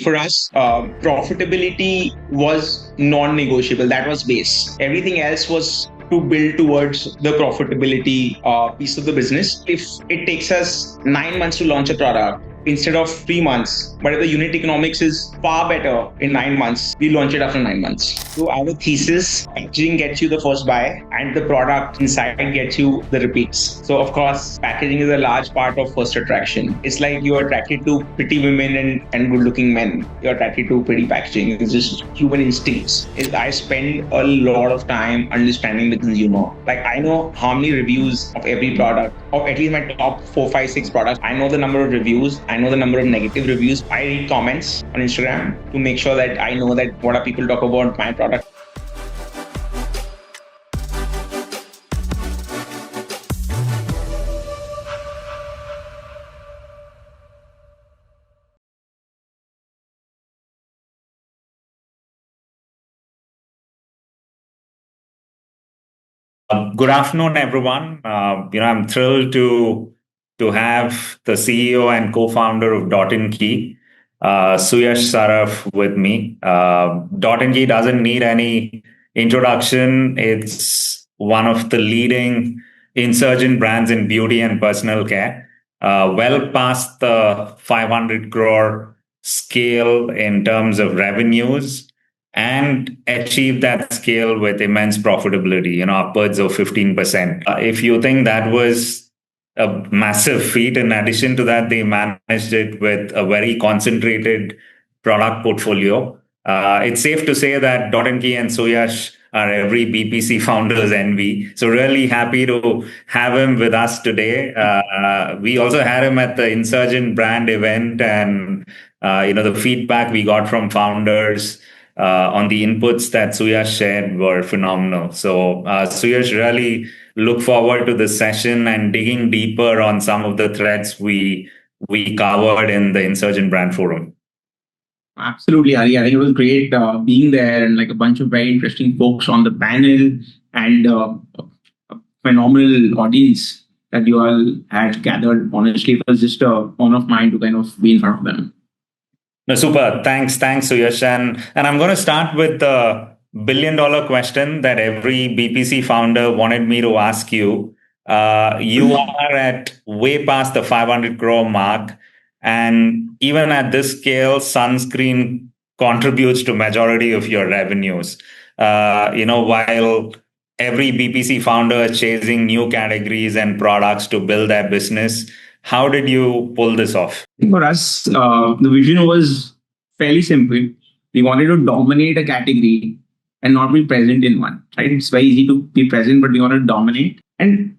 For us, profitability was non-negotiable. That was base. Everything else was to build towards the profitability piece of the business. If it takes us 9 months to launch a product instead of 3 months, but if the unit economics is far better in 9 months, we launch it after 9 months. So our thesis, packaging gets you the first buy and the product inside gets you the repeats. So of course, packaging is a large part of first attraction. It's like you're attracted to pretty women and good looking men. You're attracted to pretty packaging. It's just human instincts. I spend a lot of time understanding the consumer. Like I know how many reviews of every product, of at least my top 4, 5, 6 products. I know the number of reviews. I know the number of negative reviews. I read comments on Instagram to make sure that I know that what are people talk about my product. Good afternoon, everyone. I'm thrilled to have the CEO and co-founder of Dot & Key, Suyash Saraf, with me. Dot & Key doesn't need any introduction. It's one of the leading insurgent brands in beauty and personal care, well past the 500 crore scale in terms of revenues, and achieve that scale with immense profitability, upwards of 15%. If you think that was a massive feat, in addition to that, they managed it with a very concentrated product portfolio. It's safe to say that Dot & Key and Suyash are every BPC founder's envy. So really happy to have him with us today. We also had him at the Insurgent Brand event, and the feedback we got from founders on the inputs that Suyash shared were phenomenal. So Suyash, really look forward to this session and digging deeper on some of the threads we covered in the Insurgent Brand Forum. Absolutely, Hari. I think it was great being there and like a bunch of very interesting folks on the panel and a phenomenal audience that you all had gathered. Honestly, it was just a honor of mine to kind of be in front of them. No, super. Thanks, Suyash. And I'm going to start with the billion-dollar question that every BPC founder wanted me to ask you. You are at way past the 500 crore mark. And even at this scale, sunscreen contributes to majority of your revenues. While every BPC founder is chasing new categories and products to build their business, how did you pull this off? For us, the vision was fairly simple. We wanted to dominate a category and not be present in one. Right? It's very easy to be present, but we want to dominate. And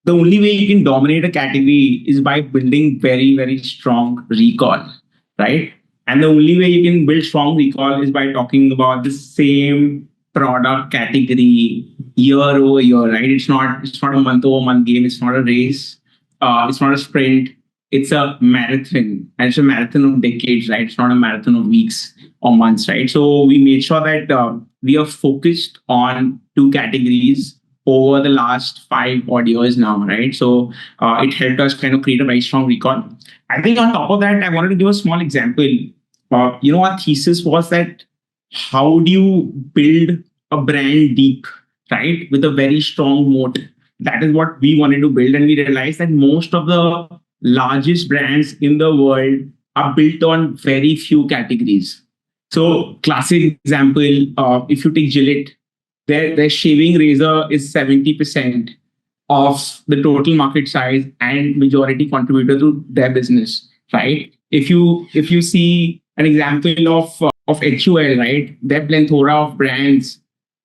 the only way you can dominate a category is by building very, very strong recall, right? And the only way you can build strong recall is by talking about the same product category year over year, right? It's not a month over month game. It's not a race. It's not a sprint. It's a marathon, and it's a marathon of decades, right? It's not a marathon of weeks or months, right? So we made sure that we are focused on two categories over the last 5 odd years now, right? So it helped us kind of create a very strong recall. I think on top of that, I wanted to give a small example. Our thesis was that how do you build a brand deep, right? With a very strong moat. That is what we wanted to build. And we realized that most of the largest brands in the world are built on very few categories. So classic example, if you take Gillette, their shaving razor is 70% of the total market size and majority contributor to their business, right? If you see an example of HUL, right? Their plethora of brands,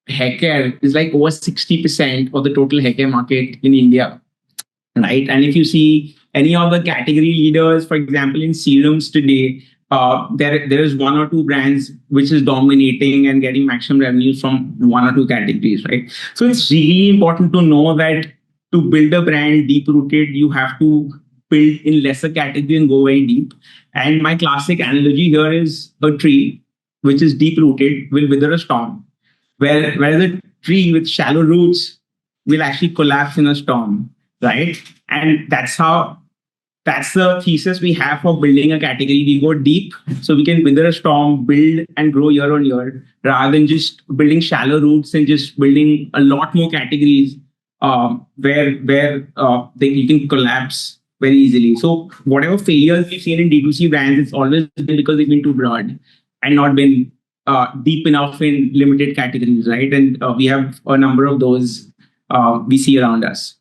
hair care is like over 60% of the total hair care market in India, right? And if you see any of the category leaders, for example, in serums today, there is 1 or 2 brands which is dominating and getting maximum revenues from 1 or 2 categories, right? So it's really important to know that to build a brand deep rooted, you have to build in lesser category and go very deep. And my classic analogy here is a tree which is deep rooted will wither a storm, whereas a tree with shallow roots will actually collapse in a storm, right? And that's how that's the thesis we have for building a category. We go deep so we can weather a storm, build and grow year on year, rather than just building shallow roots and just building a lot more categories where you can collapse very easily. So whatever failures we've seen in D2C brands, it's always been because they've been too broad and not been deep enough in limited categories, right? And we have a number of those we see around us.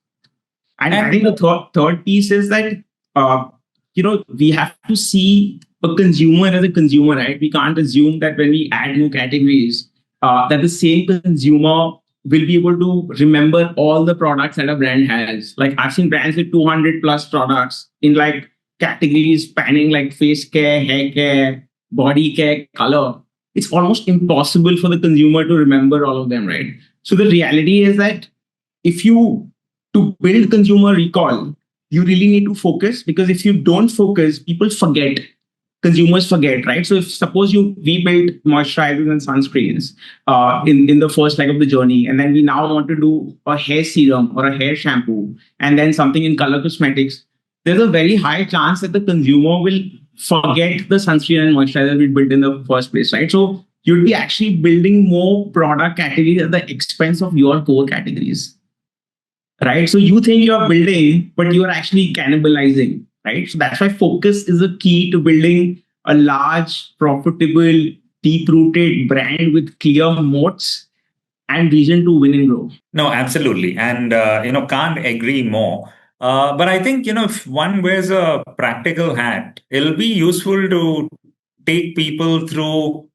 And I think the third piece is that we have to see a consumer as a consumer, right? We can't assume that when we add new categories, that the same consumer will be able to remember all the products that a brand has. Like I've seen brands with 200 plus products in like categories spanning like face care, hair care, body care, color. It's almost impossible for the consumer to remember all of them, right? So the reality is that to build consumer recall, you really need to focus, because if you don't focus, people forget. Consumers forget, right? So if suppose we built moisturizers and sunscreens in the first leg of the journey, and then we now want to do a hair serum or a hair shampoo, and then something in color cosmetics, there's a very high chance that the consumer will forget the sunscreen and moisturizer we built in the first place, right? So you'd be actually building more product categories at the expense of your core categories. Right. So you think you're building, but you are actually cannibalizing, right? So that's why focus is a key to building a large, profitable, deep-rooted brand with clear moats and vision to win and grow. No, absolutely. And, can't agree more. But I think, if one wears a practical hat, it'll be useful to take people through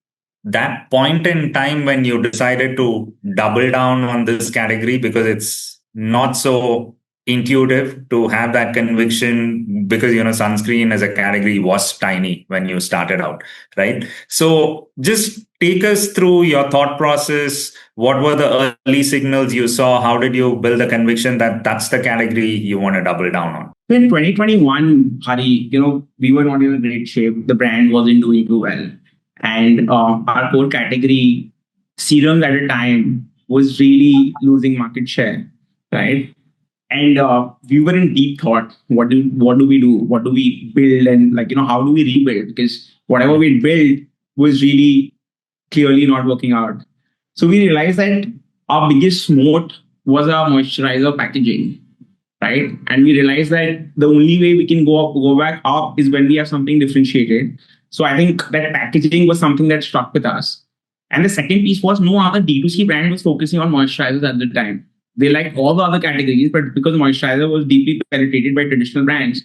that point in time when you decided to double down on this category, because it's not so intuitive to have that conviction, because sunscreen as a category was tiny when you started out, right? So just take us through your thought process. What were the early signals you saw? How did you build the conviction that that's the category you want to double down on? In 2021, Hari, we were not in a great shape. The brand wasn't doing too well, and our core category, serums at a time, was really losing market share, right? And we were in deep thought. What do we do? What do we build? And how do we rebuild? Because whatever we built was really clearly not working out. So we realized that our biggest moat was our moisturizer packaging, right? And we realized that the only way we can go back up is when we have something differentiated. So I think that packaging was something that stuck with us. And the second piece was no other D2C brand was focusing on moisturizers at the time. They liked all the other categories, but because moisturizer was deeply penetrated by traditional brands,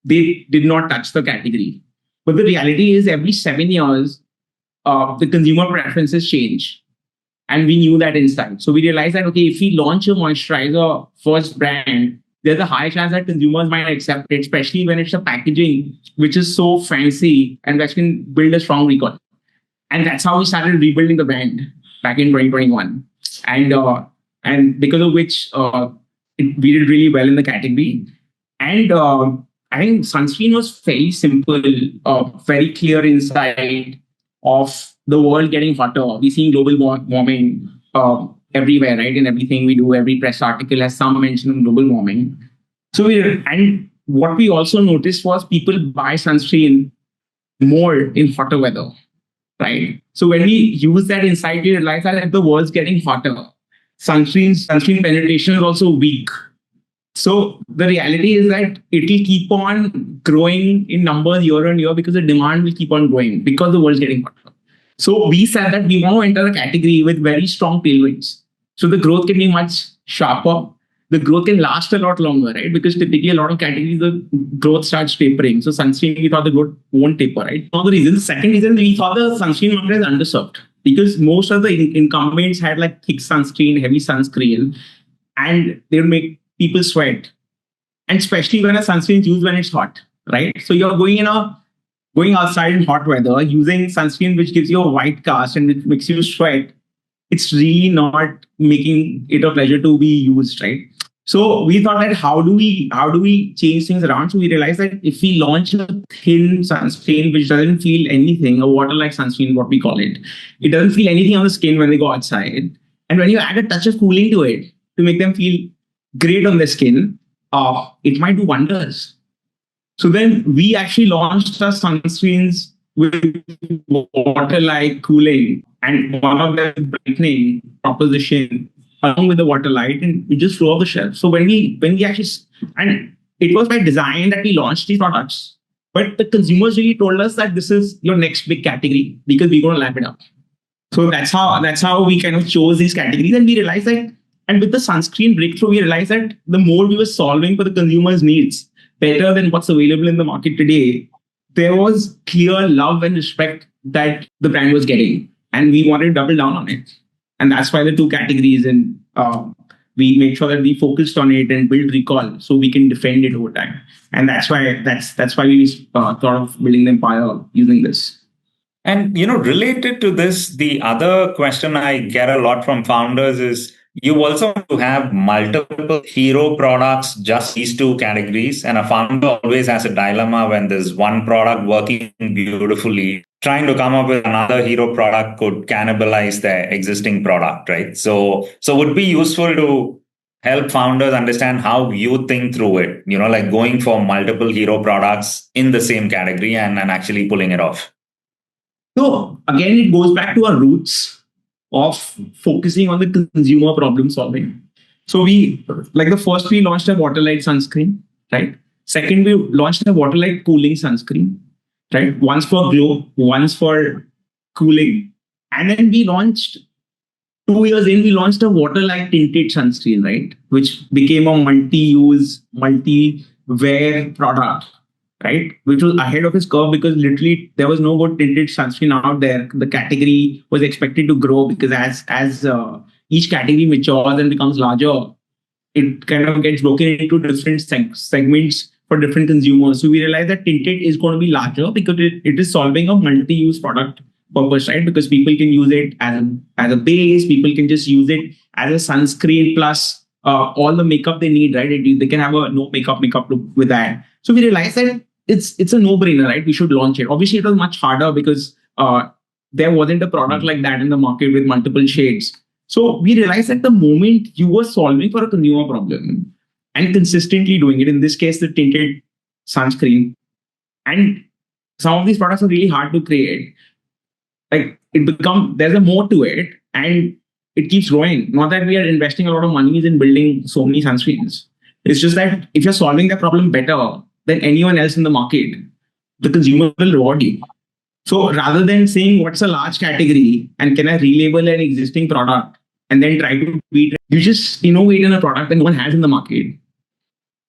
they did not touch the category. But the reality is every 7 years, the consumer preferences change. And we knew that inside. So we realized that, okay, if we launch a moisturizer first brand, there's a high chance that consumers might accept it, especially when it's a packaging which is so fancy and which can build a strong recall. And that's how we started rebuilding the brand back in 2021. And because of which we did really well in the category. And I think sunscreen was fairly simple, very clear insight of the world getting hotter. We're seeing global warming everywhere, right? In everything we do, every press article has some mention of global warming. And what we also noticed was people buy sunscreen more in hotter weather, right? So when we use that insight, we realize that if the world's getting hotter, sunscreen penetration is also weak. So the reality is that it will keep on growing in numbers year on year because the demand will keep on growing because the world's getting hotter. So we said that we want to enter a category with very strong tailwinds. So the growth can be much sharper. The growth can last a lot longer, right? Because typically a lot of categories, the growth starts tapering. So sunscreen, we thought the growth won't taper, right? One of the reasons. The second reason, we thought the sunscreen market is underserved because most of the incumbents had like thick sunscreen, heavy sunscreen, and they would make people sweat. And especially when a sunscreen is used when it's hot, right? So you're going outside in hot weather, using sunscreen which gives you a white cast and which makes you sweat. It's really not making it a pleasure to be used, right? So we thought that how do we change things around? So we realized that if we launch a thin sunscreen which doesn't feel anything, a water-like sunscreen, what we call it, it doesn't feel anything on the skin when they go outside. And when you add a touch of cooling to it to make them feel great on the skin, it might do wonders. So then we actually launched our sunscreens with water-like cooling and one of the brightening proposition along with the water light, and we just flew off the shelf. So when we actually, and it was by design that we launched these products, but the consumers really told us that this is your next big category because we're going to lap it up. So that's how we kind of chose these categories, and we realized that, and with the sunscreen breakthrough, we realized that the more we were solving for the consumers' needs better than what's available in the market today, there was clear love and respect that the brand was getting, and we wanted to double down on it. And that's why the two categories, and we make sure that we focused on it and build recall so we can defend it over time. And that's why we thought of building the empire using this. And, related to this, the other question I get a lot from founders is you also have multiple hero products, just these two categories. And a founder always has a dilemma when there's one product working beautifully. Trying to come up with another hero product could cannibalize their existing product, right? So would be useful to help founders understand how you think through it, like going for multiple hero products in the same category and actually pulling it off. So again, it goes back to our roots of focusing on the consumer problem solving. So we first we launched a water light sunscreen, right? Second, we launched a water light cooling sunscreen, right? Once for glow, once for cooling. And then we launched 2 years in, we launched a water light tinted sunscreen, right? Which became a multi-use, multi-wear product, right? Which was ahead of its curve because literally there was no good tinted sunscreen out there. The category was expected to grow because as each category matures and becomes larger, it kind of gets broken into different segments for different consumers. So we realized that tinted is going to be larger because it is solving a multi-use product purpose, right? Because people can use it as a base, people can just use it as a sunscreen plus all the makeup they need, right? They can have a no makeup look with that. So we realized that it's a no-brainer, right? We should launch it. Obviously, it was much harder because there wasn't a product like that in the market with multiple shades. So we realized that the moment you were solving for a consumer problem and consistently doing it, in this case, the tinted sunscreen, and some of these products are really hard to create. Like there's a more to it, and it keeps growing. Not that we are investing a lot of money in building so many sunscreens. It's just that if you're solving the problem better than anyone else in the market, the consumer will reward you. So rather than saying what's a large category and can I relabel an existing product and then try to beat it, you just innovate in a product that no one has in the market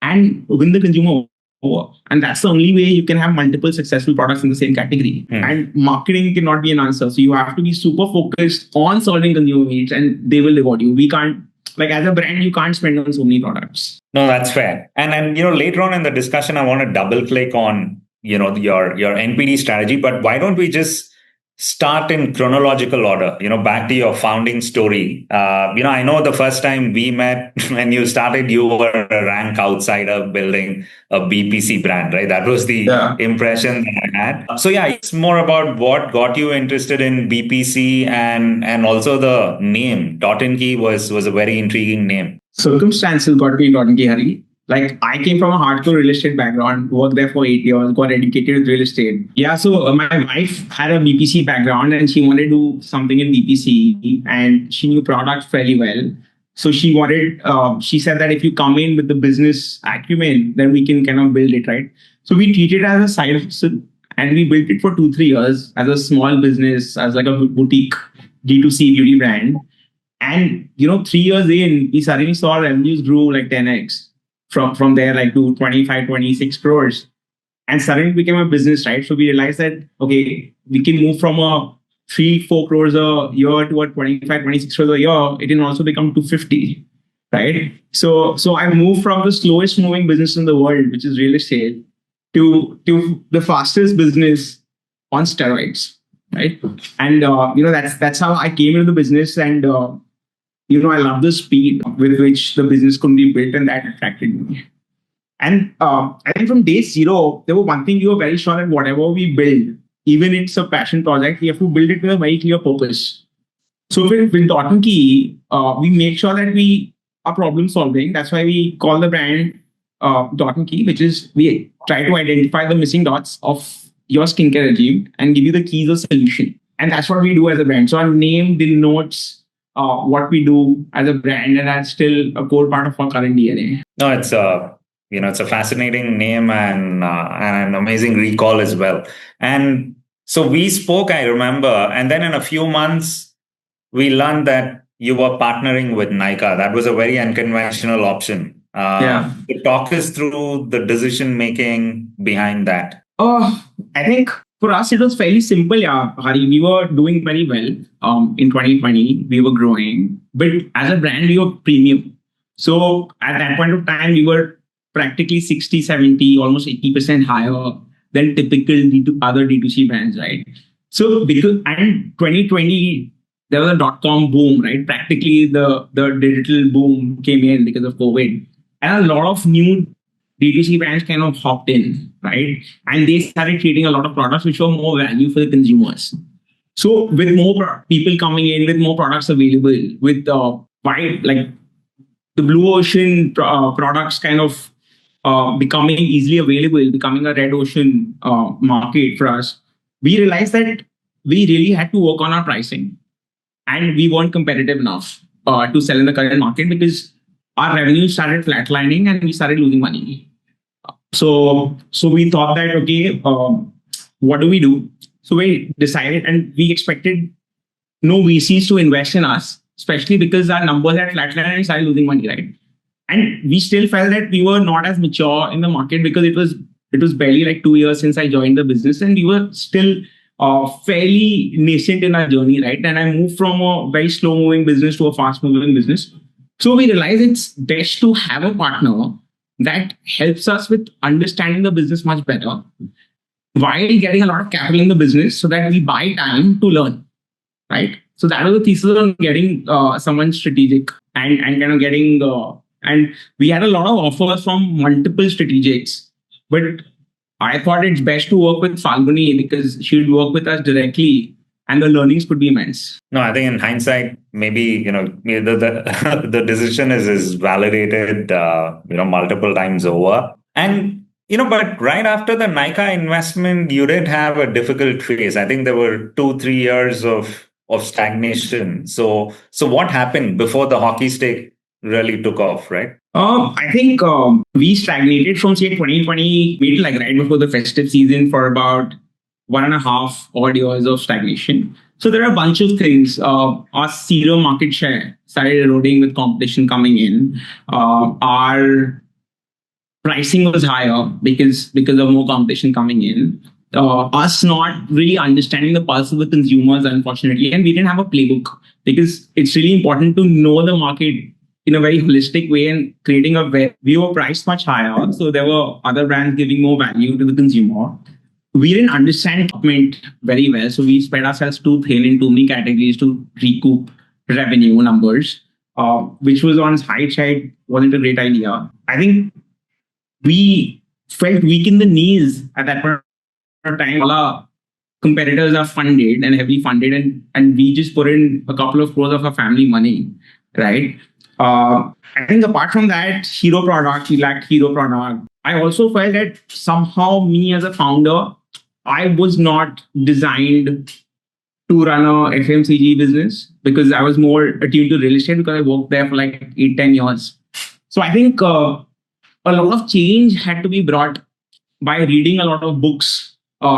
and win the consumer over. And that's the only way you can have multiple successful products in the same category. And marketing cannot be an answer. So you have to be super focused on solving consumer needs and they will reward you. We can't, as a brand, you can't spend on so many products. No, that's fair. And later on in the discussion, I want to double click on, your NPD strategy, but why don't we just start in chronological order, back to your founding story. I know the first time we met when you started, you were a rank outsider building a BPC brand, right? That was the impression that I had. So yeah, it's more about what got you interested in BPC and also the name. Dot & Key was a very intriguing name. Circumstances got me in Dot & Key, Hari. I came from a hardcore real estate background, worked there for 8 years, got educated with real estate. Yeah, so my wife had a BPC background and she wanted to do something in BPC and she knew products fairly well. So she said that if you come in with the business acumen, then we can kind of build it, right? So we treated it as a side hustle and we built it for 2-3 years as a small business, as like a boutique D2C beauty brand. And, 3 years in, we suddenly saw our revenues grew like 10x. From there, to 25, 26 crores. And suddenly it became a business, right? So we realized that, okay, we can move from a 3-4 crores a year to a 25, 26 crores a year. It can also become 250, right? So I moved from the slowest moving business in the world, which is real estate, to the fastest business on steroids, right? And, that's how I came into the business. And, I love the speed with which the business could be built, and that attracted me. And I think from day zero, there was one thing we were very sure that whatever we build, even if it's a passion project, we have to build it with a very clear purpose. So with Dot & Key, we make sure that we are problem solving. That's why we call the brand Dot and Key, which is we try to identify the missing dots of your skincare regime and give you the keys of solution. And that's what we do as a brand. So our name denotes what we do as a brand, and that's still a core part of our current DNA. No, it's a it's a fascinating name and an amazing recall as well. And so we spoke, I remember, and then in a few months we learned that you were partnering with Nykaa. That was a very unconventional option. Yeah. Talk us through the decision making behind that. I think for us it was fairly simple, yeah, Hari. We were doing very well in 2020. We were growing, but as a brand, we were premium. So at that point of time, we were practically 60, 70, almost 80% higher than typical other D2C brands, right? So because and 2020, there was a dot-com boom, right? Practically the digital boom came in because of COVID. And a lot of new D2C brands kind of hopped in, right? And they started creating a lot of products which were more value for the consumers. So with more people coming in, with more products available, with wide, like the blue ocean products kind of becoming easily available, becoming a red ocean market for us, we realized that we really had to work on our pricing, and we weren't competitive enough to sell in the current market because our revenue started flatlining and we started losing money. So we thought that, okay, what do we do? So we decided, and we expected no VCs to invest in us, especially because our numbers had flatlined and we started losing money, right? And we still felt that we were not as mature in the market because it was barely like 2 years since I joined the business, and we were still fairly nascent in our journey, right? And I moved from a very slow moving business to a fast moving business. So we realized it's best to have a partner that helps us with understanding the business much better while getting a lot of capital in the business so that we buy time to learn, right? So that was the thesis on getting someone strategic and kind of getting, and we had a lot of offers from multiple strategics, but I thought it's best to work with Falguni because she would work with us directly and the learnings could be immense. No, I think in hindsight, maybe the decision is validated multiple times over. And but right after the Nykaa investment, you did have a difficult phase. I think there were 2-3 years of stagnation. So what happened before the hockey stick really took off, right? I think we stagnated from say 2020, maybe like right before the festive season for about 1.5 odd years of stagnation. So there are a bunch of things. Our serum market share started eroding with competition coming in. Our pricing was higher because of more competition coming in. Us not really understanding the pulse of the consumers, unfortunately, and we didn't have a playbook because it's really important to know the market in a very holistic way and creating we were priced much higher. So there were other brands giving more value to the consumer. We didn't understand equipment very well. So we spread ourselves too thin in too many categories to recoup revenue numbers, which was on high side, wasn't a great idea. I think we felt weak in the knees at that point of time. All our competitors are funded and heavily funded, and we just put in a couple of crores of our family money, right? I think apart from that, hero product, we lacked hero product. I also felt that somehow me as a founder, I was not designed to run a FMCG business because I was more attuned to real estate because I worked there for like 8-10 years. So I think a lot of change had to be brought by reading a lot of books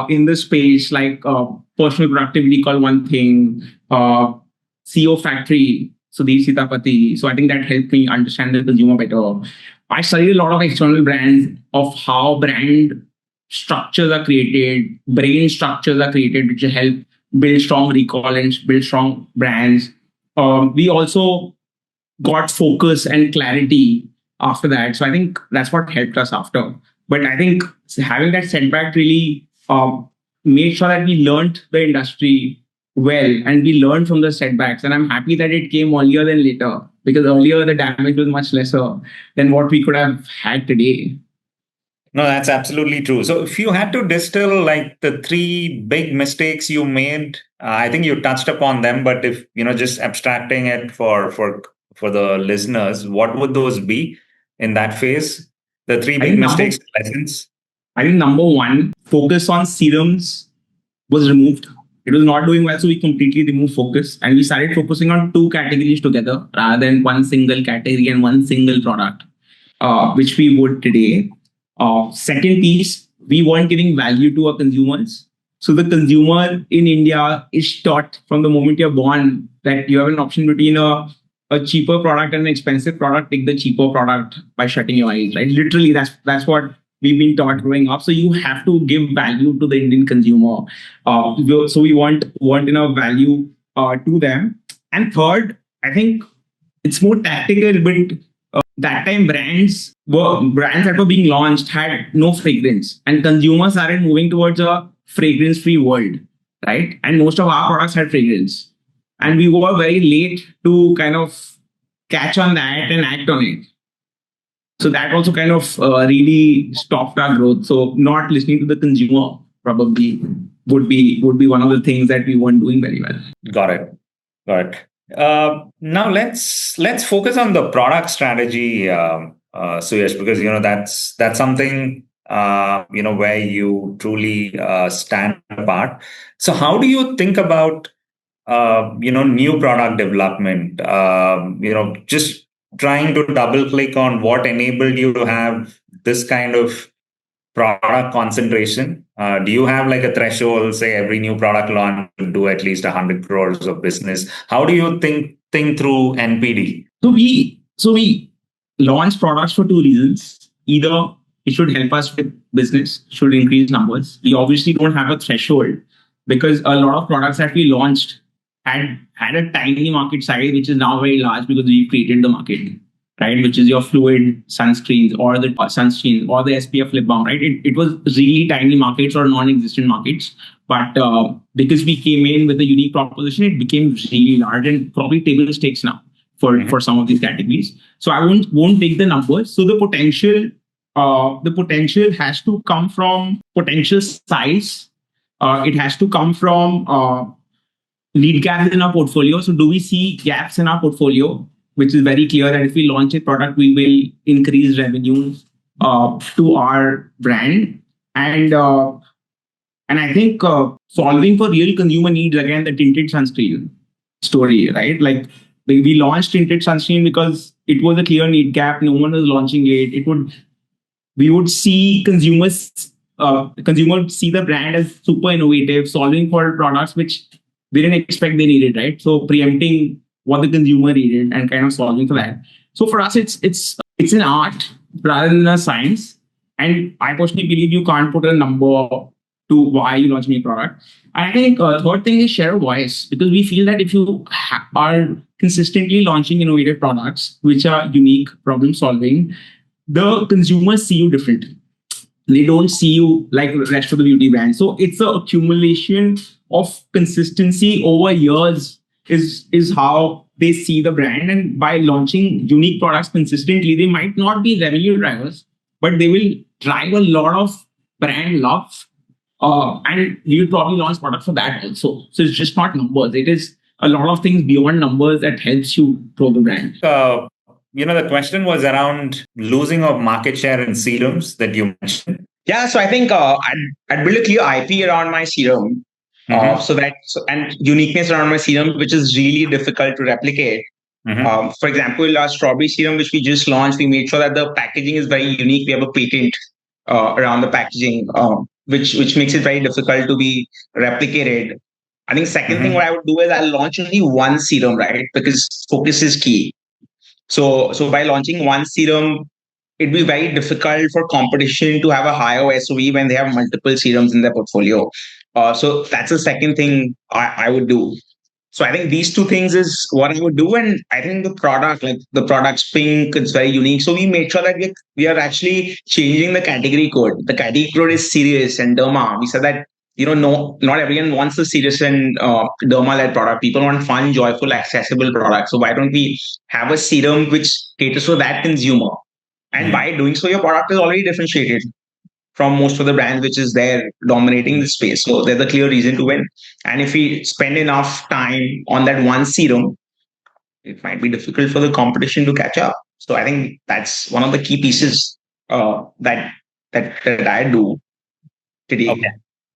in the space, like Personal Productivity Called One Thing, CEO Factory, Sudhir Sitapati. So I think that helped me understand the consumer better. I studied a lot of external brands of how brand structures are created, brain structures are created, which help build strong recall and build strong brands. We also got focus and clarity after that. So I think that's what helped us after. But I think having that setback really made sure that we learned the industry well and we learned from the setbacks. And I'm happy that it came earlier than later because earlier the damage was much lesser than what we could have had today. No, that's absolutely true. So if you had to distill like the 3 big mistakes you made, I think you touched upon them, but if, just abstracting it for the listeners, what would those be in that phase? The three I big think number mistakes, lessons. I think number one, focus on serums was removed. It was not doing well, so we completely removed focus and we started focusing on two categories together rather than one single category and one single product, which we would today. Second piece, we weren't giving value to our consumers. So the consumer in India is taught from the moment you're born that you have an option between a cheaper product and an expensive product. Take the cheaper product by shutting your eyes, right? Literally, that's what we've been taught growing up. So you have to give value to the Indian consumer. So we want enough value to them. And third, I think it's more tactical, but that time brands that were being launched had no fragrance, and consumers started moving towards a fragrance-free world, right? And most of our products had fragrance, and we were very late to kind of catch on that and act on it. So that also kind of really stopped our growth. So not listening to the consumer probably would be one of the things that we weren't doing very well. Got it. Now let's focus on the product strategy, Suyash, because that's something where you truly stand apart. So how do you think about new product development? Just trying to double click on what enabled you to have this kind of product concentration. Do you have like a threshold, say every new product launch to do at least 100 crores of business? How do you think through NPD? So we launch products for two reasons. Either it should help us with business, should increase numbers. We obviously don't have a threshold because a lot of products that we launched had a tiny market size, which is now very large because we created the market, right? Which is your fluid sunscreens or the sunscreen or the SPF lip balm, right? It was really tiny markets or non-existent markets. But because we came in with a unique proposition, it became really large and probably table stakes now for some of these categories. So I won't take the numbers. So the potential has to come from potential size. It has to come from lead gaps in our portfolio. So do we see gaps in our portfolio, which is very clear that if we launch a product, we will increase revenues to our brand. And I think solving for real consumer needs, again, the tinted sunscreen story, right? Like we launched tinted sunscreen because it was a clear need gap. No one was launching it. We would see consumers see the brand as super innovative, solving for products which they didn't expect they needed, right? So preempting what the consumer needed and kind of solving for that. So for us, it's an art rather than a science. And I personally believe you can't put a number to why you launch a new product. And I think third thing is share of voice, because we feel that if you are consistently launching innovative products which are unique, problem solving, the consumers see you different. They don't see you like the rest of the beauty brand. So it's an accumulation of consistency over years is how they see the brand. And by launching unique products consistently, they might not be revenue drivers, but they will drive a lot of brand love. And you will probably launch products for that also. So it's just not numbers. It is a lot of things beyond numbers that helps you grow the brand. The question was around losing of market share in serums that you mentioned. Yeah, so I think I'd build a clear IP around my serum. And uniqueness around my serum, which is really difficult to replicate. For example, our strawberry serum, which we just launched, we made sure that the packaging is very unique. We have a patent around the packaging, which makes it very difficult to be replicated. I think second thing what I would do is I'll launch only one serum, right? Because focus is key. So by launching one serum, it'd be very difficult for competition to have a higher SOE when they have multiple serums in their portfolio. So that's the second thing I would do. So I think these two things is what I would do. And I think the product's pink, it's very unique. So we made sure that we are actually changing the category code. The category code is serious and derma. We said that, no, not everyone wants the serious and derma-led product. People want fun, joyful, accessible products. So why don't we have a serum which caters to that consumer? And by doing so, your product is already differentiated from most of the brands which is there dominating the space. So there's a clear reason to win. And if we spend enough time on that one serum, it might be difficult for the competition to catch up. So I think that's one of the key pieces that I do today. Okay.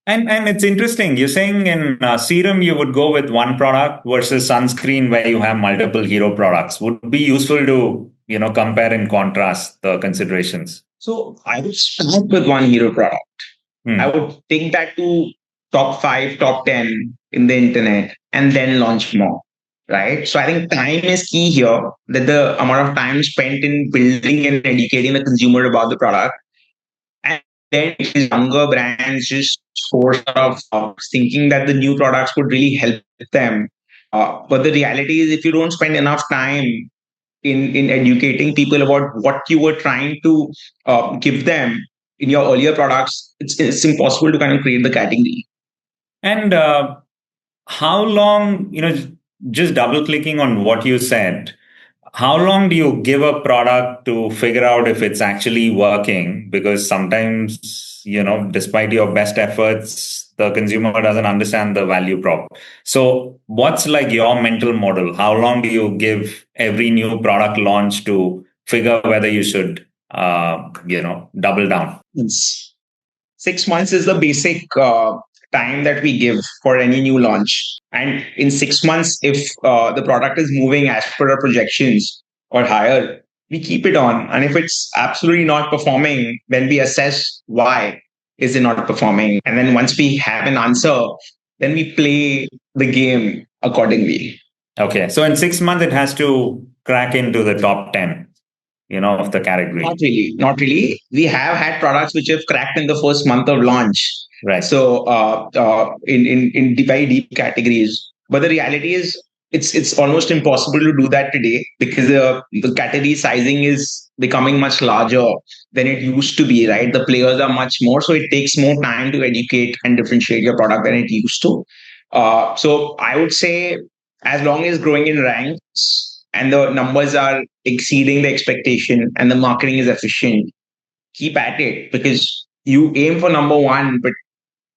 And it's interesting. You're saying in serum you would go with one product versus sunscreen where you have multiple hero products. Would be useful to compare and contrast the considerations. So I would start with one hero product. I would take that to top 5, top 10 in the internet and then launch more. Right. So I think time is key here, that the amount of time spent in building and educating the consumer about the product. And then younger brands just force of thinking that the new products would really help them. But the reality is, if you don't spend enough time in educating people about what you were trying to give them in your earlier products, it's impossible to kind of create the category. And how long, just double clicking on what you said, how long do you give a product to figure out if it's actually working? Because sometimes, despite your best efforts, the consumer doesn't understand the value prop. So what's like your mental model? How long do you give every new product launch to figure whether you should, double down? 6 months is the basic time that we give for any new launch. And in 6 months, if the product is moving as per our projections or higher, we keep it on. And if it's absolutely not performing, then we assess why is it not performing. And then once we have an answer, then we play the game accordingly. Okay. So in 6 months, it has to crack into the top 10, of the category. Not really. We have had products which have cracked in the first month of launch. Right. So in very deep categories. But the reality is, it's almost impossible to do that today, because the category sizing is becoming much larger than it used to be, right? The players are much more, so it takes more time to educate and differentiate your product than it used to. So I would say, as long as growing in ranks and the numbers are exceeding the expectation and the marketing is efficient, keep at it, because you aim for number one. But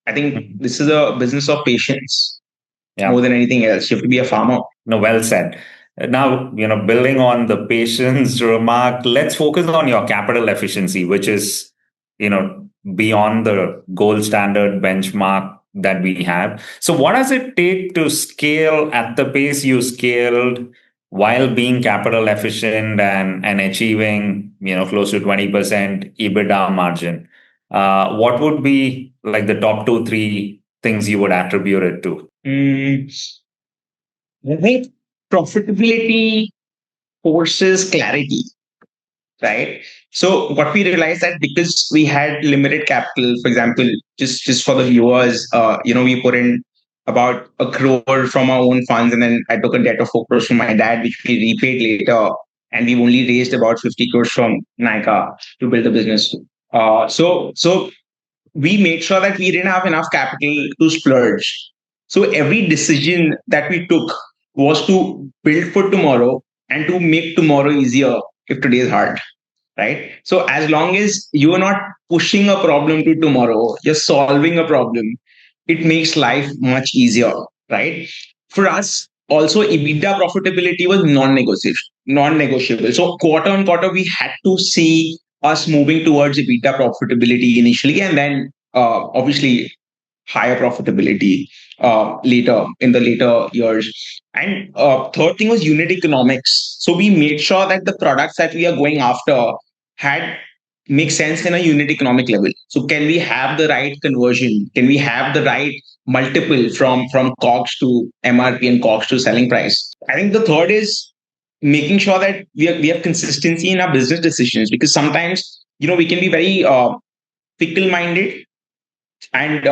I think this is a business of patience more than anything else. You have to be a farmer. No, well said. Now, building on the patience remark, let's focus on your capital efficiency, which is, beyond the gold standard benchmark that we have. So what does it take to scale at the pace you scaled while being capital efficient and achieving, close to 20% EBITDA margin? What would be like the top 2, 3 things you would attribute it to? I think profitability forces clarity, right? So what we realized, that because we had limited capital, for example, just for the viewers, we put in about 1 crore from our own funds, and then I took a debt of 4 crores from my dad, which we repaid later, and we've only raised about 50 crores from Nykaa to build the business. So we made sure that we didn't have enough capital to splurge. So every decision that we took was to build for tomorrow and to make tomorrow easier if today is hard, right? So as long as you are not pushing a problem to tomorrow, you're solving a problem, it makes life much easier, right? For us, also EBITDA profitability was non-negotiable. So quarter on quarter, we had to see us moving towards EBITDA profitability initially, and then obviously higher profitability later in the later years. And third thing was unit economics. So we made sure that the products that we are going after had make sense in a unit economic level. So can we have the right conversion? Can we have the right multiple from COGS to MRP and COGS to selling price? I think the third is making sure that we have consistency in our business decisions, because sometimes we can be very fickle minded and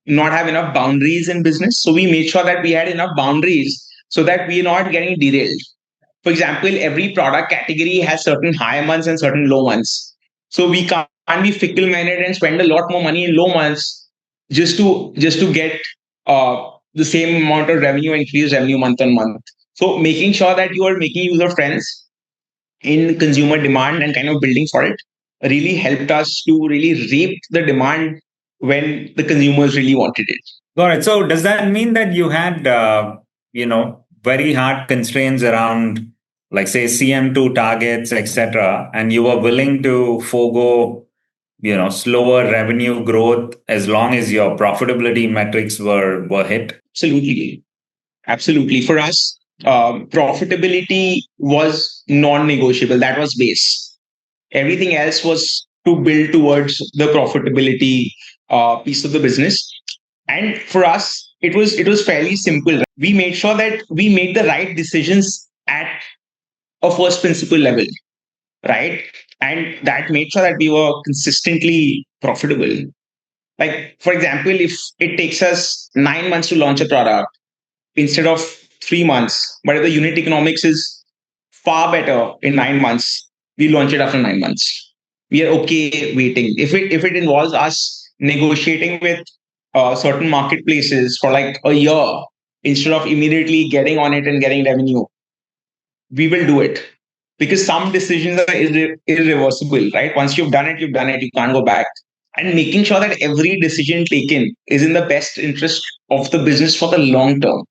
not have enough boundaries in business. So we made sure that we had enough boundaries so that we are not getting derailed. For example, every product category has certain high months and certain low months. So we can't be fickle minded and spend a lot more money in low months just to get the same amount of revenue, increase revenue month on month. So making sure that you are making use of trends in consumer demand and kind of building for it really helped us to really reap the demand when the consumers really wanted it. Got it. So does that mean that you had, very hard constraints around like say CM2 targets, etc., and you were willing to forego, slower revenue growth as long as your profitability metrics were hit? Absolutely. Absolutely. For us, profitability was non-negotiable. That was base. Everything else was to build towards the profitability piece of the business. And for us, it was fairly simple. We made sure that we made the right decisions at a first principle level, right? And that made sure that we were consistently profitable. Like, for example, if it takes us 9 months to launch a product instead of 3 months, but if the unit economics is far better in 9 months, we launch it after 9 months. We are okay waiting. If it involves us negotiating with certain marketplaces for like a year instead of immediately getting on it and getting revenue, we will do it, because some decisions are irreversible, right? Once you've done it, you've done it. You can't go back. And making sure that every decision taken is in the best interest of the business for the long term,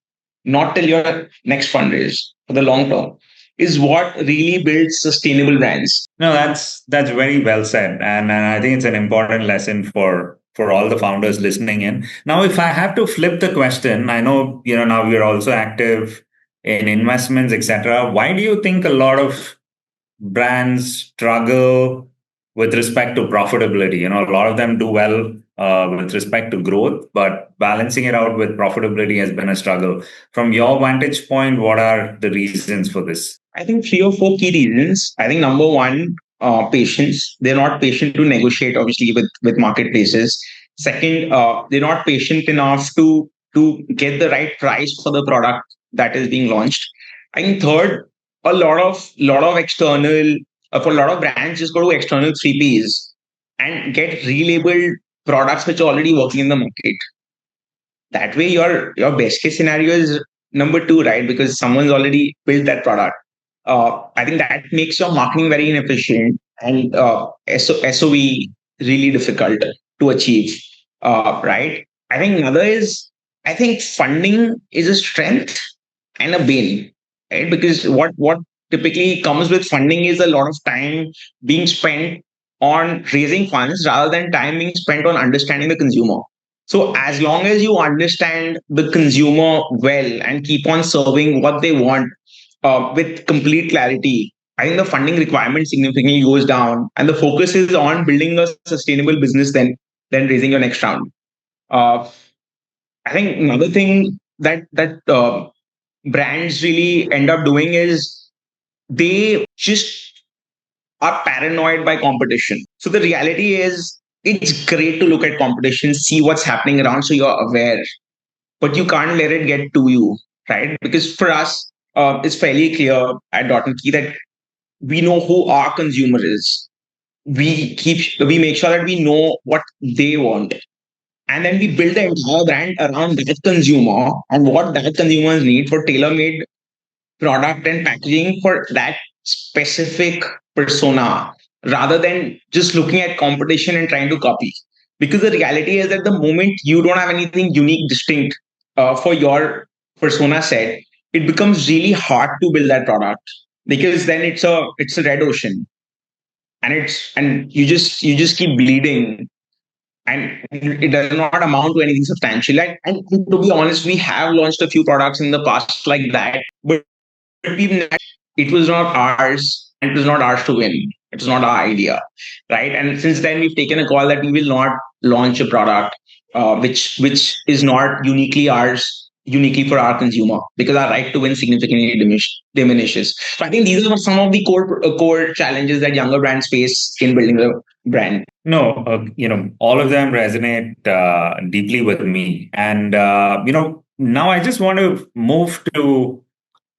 not till your next fundraise, for the long term, is what really builds sustainable brands. No, that's very well said, and I think it's an important lesson for all the founders listening in. Now, if I have to flip the question, I know now you're also active in investments, etc. Why do you think a lot of brands struggle with respect to profitability? A lot of them do well with respect to growth, but balancing it out with profitability has been a struggle. From your vantage point, what are the reasons for this? I think three or four key reasons. I think number one, patience. They're not patient to negotiate, obviously, with marketplaces. Second, they're not patient enough to get the right price for the product that is being launched. I think third, a lot of external for a lot of brands just go to external 3Ps and get relabeled products which are already working in the market. That way, your best case scenario is number two, right? Because someone's already built that product. I think that makes your marketing very inefficient and SOV really difficult to achieve, right? I think another is, I think funding is a strength and a bane, right? Because what typically comes with funding is a lot of time being spent on raising funds rather than time being spent on understanding the consumer. So as long as you understand the consumer well and keep on serving what they want with complete clarity, I think the funding requirement significantly goes down, and the focus is on building a sustainable business than raising your next round. Uh, I think another thing that brands really end up doing is they just are paranoid by competition. So the reality is, it's great to look at competition, see what's happening around, so you're aware, but you can't let it get to you, right? Because for us, it's fairly clear at Dot and Key that we know who our consumer is. We make sure that we know what they want, and then we build the entire brand around that consumer and what that consumers need for tailor-made product and packaging for that specific persona, rather than just looking at competition and trying to copy. Because the reality is that the moment you don't have anything unique, distinct for your persona set, it becomes really hard to build that product, because then it's a red ocean, and you just keep bleeding, and it does not amount to anything substantial. And to be honest, we have launched a few products in the past like that, but it was not ours, and it was not ours to win. It was not our idea, right? And since then, we've taken a call that we will not launch a product which is not uniquely ours, uniquely for our consumer, because our right to win significantly diminishes. So I think these are some of the core challenges that younger brands face in building a brand. No, all of them resonate deeply with me. And, now I just want to move to,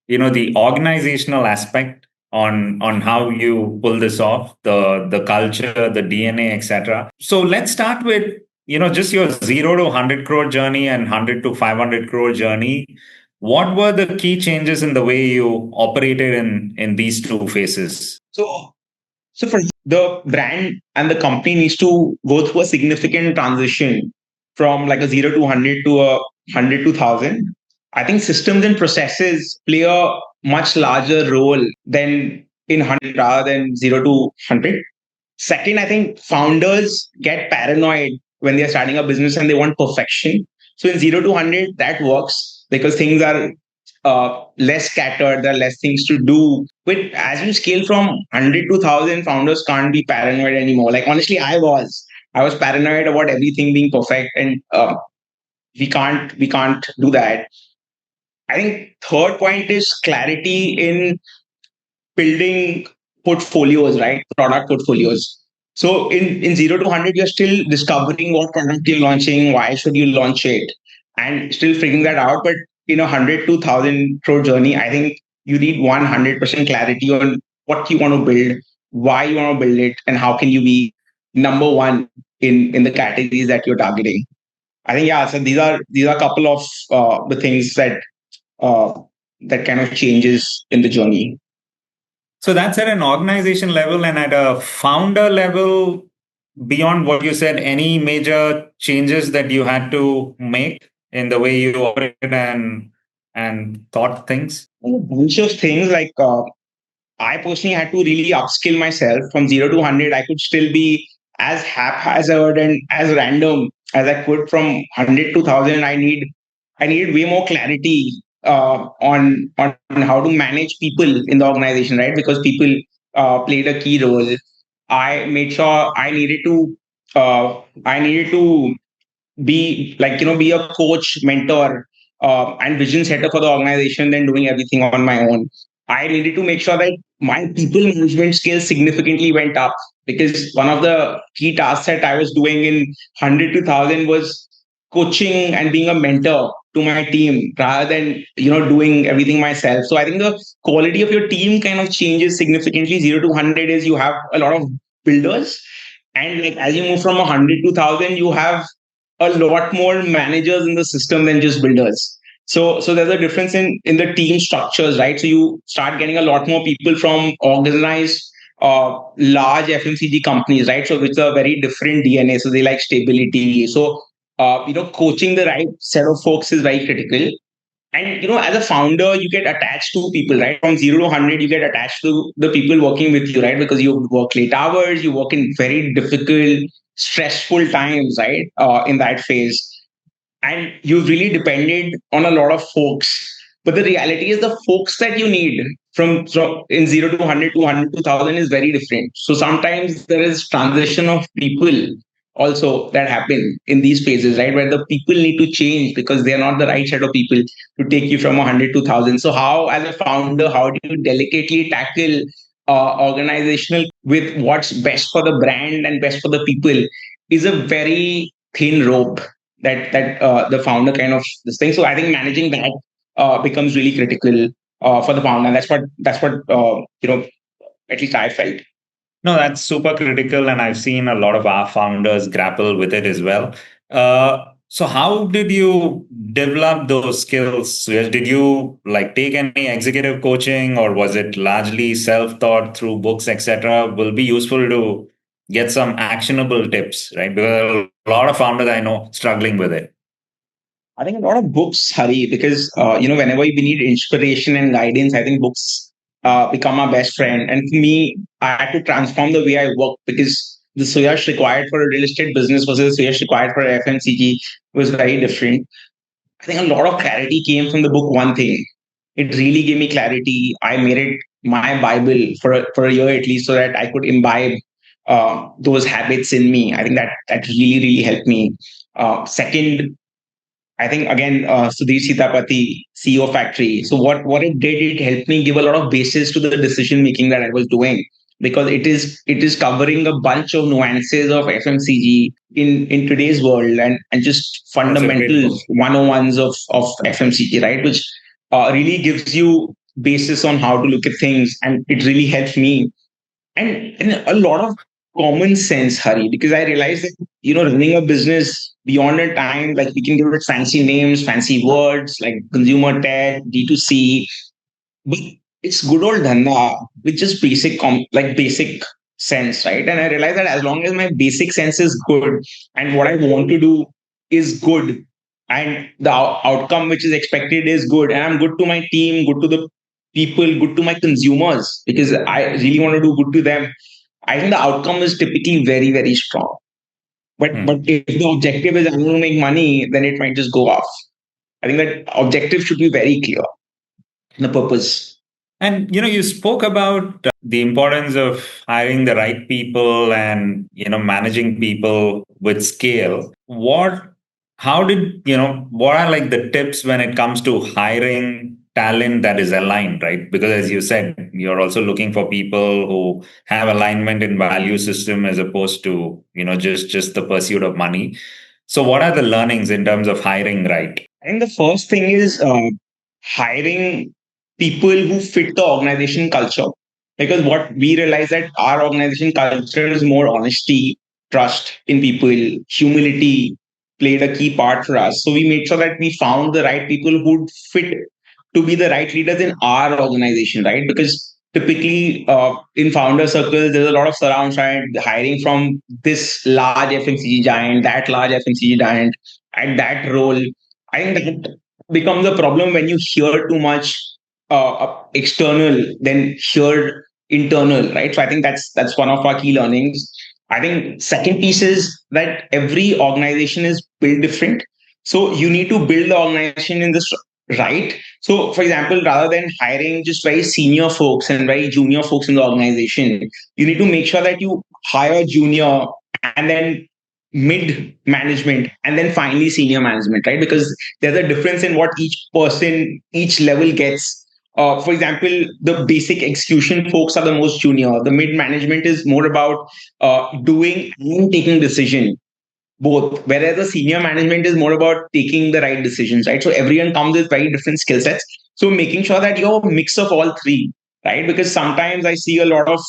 the organizational aspect on how you pull this off, the culture, the DNA, etc. So let's start with, just your 0 to 100 crore journey and 100 to 500 crore journey. What were the key changes in the way you operated in these two phases? So for the brand and the company needs to go through a significant transition from like a 0 to 100 to a 100 to 1000. I think systems and processes play a much larger role than in 100 rather than 0 to 100. Second, I think founders get paranoid when they're starting a business and they want perfection. So in 0 to 100, that works because things are less scattered, there are less things to do. But as you scale from 100 to 1,000, founders can't be paranoid anymore. Like, honestly, I was paranoid about everything being perfect, and we can't do that. I think third point is clarity in building portfolios, right? Product portfolios. So in 0 to 100, you're still discovering what product you're launching, why should you launch it, and still figuring that out. But in a 100 to 1,000 crore journey, I think you need 100% clarity on what you want to build, why you want to build it, and how can you be number one in the categories that you're targeting. I think, yeah. So these are a couple of the things uh, that kind of changes in the journey. So that's at an organization level, and at a founder level, beyond what you said, any major changes that you had to make in the way you operated and thought things? A bunch of things like I personally had to really upskill myself from 0 to 100. I could still be as haphazard and as random as I could. From 100 to 1,000, I needed way more clarity on how to manage people in the organization, right? Because people played a key role. I made sure I needed to be like, be a coach, mentor, and vision setter for the organization than doing everything on my own. I needed to make sure that my people management skills significantly went up, because one of the key tasks that I was doing in 100 to 1,000 was coaching and being a mentor to my team rather than doing everything myself. So I think the quality of your team kind of changes significantly. 0 to 100 is you have a lot of builders, and like as you move from 100 to 1,000, you have a lot more managers in the system than just builders. So there's a difference in the team structures, right? So you start getting a lot more people from organized large FMCG companies, right? So it's a very different DNA. So they like stability. So coaching the right set of folks is very critical. And as a founder, you get attached to people, right? From 0 to 100, you get attached to the people working with you, right? Because you work late hours, you work in very difficult, stressful times, right? In that phase, and you've really depended on a lot of folks. But the reality is, the folks that you need from in 0 to 100 to 100 to 1,000 is very different. So sometimes there is transition of people also that happen in these phases, right? Where the people need to change because they are not the right set of people to take you from 100 to 1,000. So how, as a founder, how do you delicately tackle organizational with what's best for the brand and best for the people is a very thin rope that the founder kind of this thing. So I think managing that becomes really critical for the founder. And that's what at least I felt. No, that's super critical, and I've seen a lot of our founders grapple with it as well. So, how did you develop those skills? Suyash? Did you like take any executive coaching, or was it largely self-taught through books, etc.? Will be useful to get some actionable tips, right? Because a lot of founders I know struggling with it. I think a lot of books, Hari, because whenever we need inspiration and guidance, I think books become our best friend. And for me, I had to transform the way I work, because the Suyash required for a real estate business versus the Suyash required for FMCG was very different. I think a lot of clarity came from the book One Thing. It really gave me clarity. I made it my Bible for a year at least, so that I could imbibe those habits in me. I think that really, really helped me. Second, I think again, Sudhir Sitapati, CEO Factory. So what it did, it helped me give a lot of basis to the decision making that I was doing, because it is covering a bunch of nuances of FMCG in today's world, and just That's a great fundamental book. 101s of FMCG, right? Which really gives you basis on how to look at things, and it really helped me. And a lot of common sense, Hari, because I realized that running a business beyond a time, like we can give it fancy names, fancy words like consumer tech, D2C, but it's good old dhanda with just basic sense, right? And I realized that as long as my basic sense is good and what I want to do is good, and the outcome which is expected is good, and I'm good to my team, good to the people, good to my consumers, because I really want to do good to them, I think the outcome is typically very, very strong. But if the objective is I want to make money, then it might just go off. I think that objective should be very clear, the purpose. And you spoke about the importance of hiring the right people and managing people with scale. How did what are like the tips when it comes to hiring talent that is aligned, right? Because as you said, you're also looking for people who have alignment in value system as opposed to just the pursuit of money. So what are the learnings in terms of hiring right? I think the first thing is hiring people who fit the organization culture. Because what we realize that our organization culture is more honesty, trust in people, humility played a key part for us. So we made sure that we found the right people who would fit to be the right leaders in our organization, right? Because typically in founder circles, there's a lot of surround sound hiring from this large FMCG giant, that large FMCG giant, at that role. I think that becomes a problem when you hear too much external than hear internal, right? So I think that's one of our key learnings. I think second piece is that every organization is built different. So you need to build the organization in this right. So for example, rather than hiring just very senior folks and very junior folks in the organization, you need to make sure that you hire junior and then mid management and then finally senior management, right? Because there's a difference in what each person, each level gets. For example, the basic execution folks are the most junior. The mid management is more about doing and taking decision, both. Whereas the senior management is more about taking the right decisions, right? So everyone comes with very different skill sets. So making sure that you're a mix of all three, right? Because sometimes I see a lot of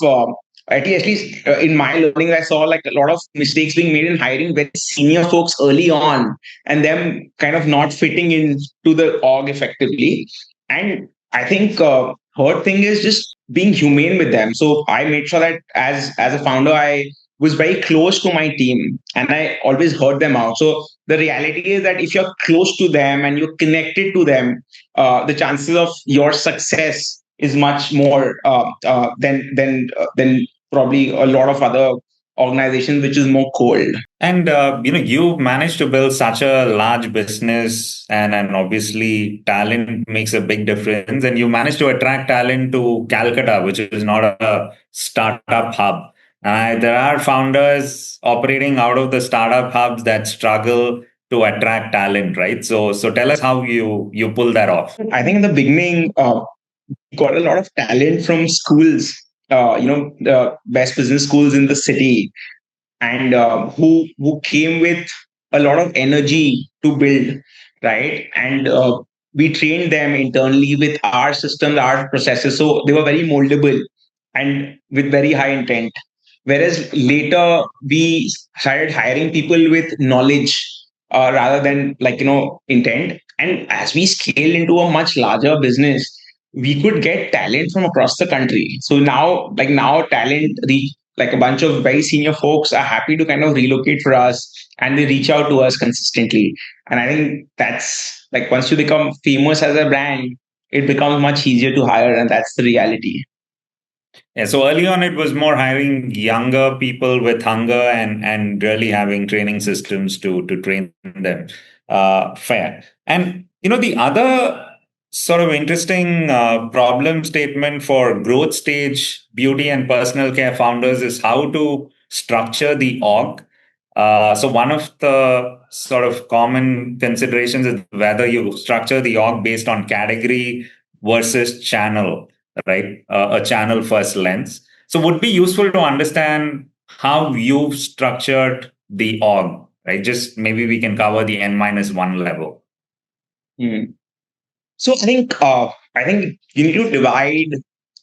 at least in my learning, I saw like a lot of mistakes being made in hiring very senior folks early on, and them kind of not fitting into the org effectively. And I think third thing is just being humane with them. So I made sure that as a founder, I was very close to my team and I always heard them out. So the reality is that if you're close to them and you're connected to them, the chances of your success is much more than probably a lot of other organizations which is more cold. And you managed to build such a large business, and obviously talent makes a big difference. And you managed to attract talent to Calcutta, which is not a startup hub. There are founders operating out of the startup hubs that struggle to attract talent, right? So tell us how you pull that off. I think in the beginning, got a lot of talent from schools, the best business schools in the city, and who came with a lot of energy to build, right? And we trained them internally with our systems, our processes, so they were very moldable and with very high intent. Whereas later we started hiring people with knowledge rather than intent. And as we scaled into a much larger business, we could get talent from across the country. So now talent reach, like a bunch of very senior folks are happy to kind of relocate for us, and they reach out to us consistently. And I think that's like once you become famous as a brand, it becomes much easier to hire, and that's the reality. Yeah, so early on, it was more hiring younger people with hunger and really having training systems to train them. Fair. And the other sort of interesting problem statement for growth stage beauty and personal care founders is how to structure the org. So one of the sort of common considerations is whether you structure the org based on category versus channel, right? A channel first lens. So would be useful to understand how you've structured the org, right? Just maybe we can cover the N-1 level. Hmm. So I think you need to divide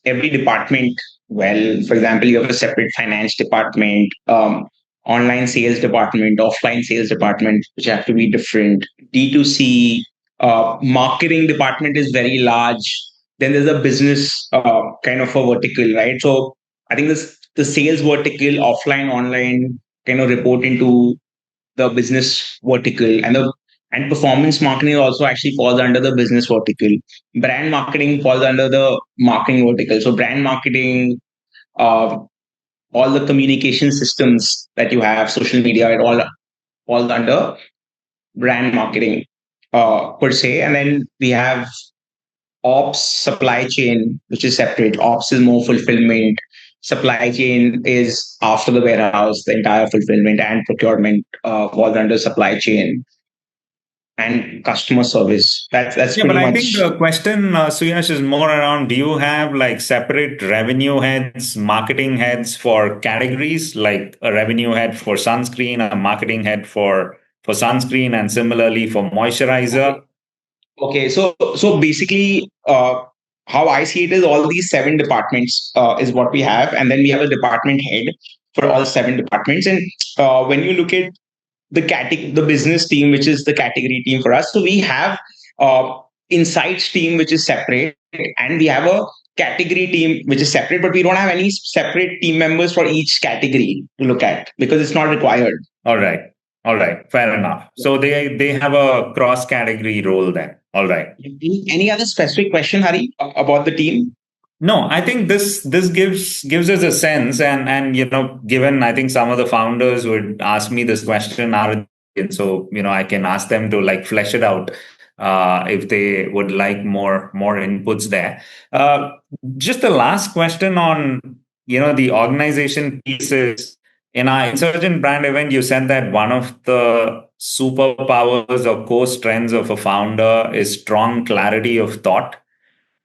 every department well. For example, you have a separate finance department, online sales department, offline sales department, which have to be different. D2C marketing department is very large. Then there's a business kind of a vertical, right? So I think this the sales vertical, offline, online, kind of report into the business vertical, And performance marketing also actually falls under the business vertical. Brand marketing falls under the marketing vertical. So brand marketing, uh, all the communication systems that you have, social media, it all falls under brand marketing per se. And then we have ops, supply chain, which is separate. Ops is more fulfillment. Supply chain is after the warehouse, the entire fulfillment and procurement falls under supply chain, and customer service. That's Yeah, but pretty I think much. the question, Suyash, is more around, do you have like separate revenue heads, marketing heads for categories, like a revenue head for sunscreen, a marketing head for sunscreen, and similarly for moisturizer? Okay, so basically, how I see it is all these seven departments is what we have, and then we have a department head for all seven departments. And when you look at the business team, which is the category team for us, so we have uh, insights team, which is separate, and we have a category team which is separate, but we don't have any separate team members for each category to look at because it's not required. All right. All right. Fair enough. So they have a cross category role then. All right. Any other specific question, Hari, about the team? No, I think this gives us a sense, and given I think some of the founders would ask me this question, and so I can ask them to like flesh it out if they would like more inputs there. Uh, just the last question on the organization pieces. In our Insurgent brand event, you said that one of the superpowers or core strengths of a founder is strong clarity of thought.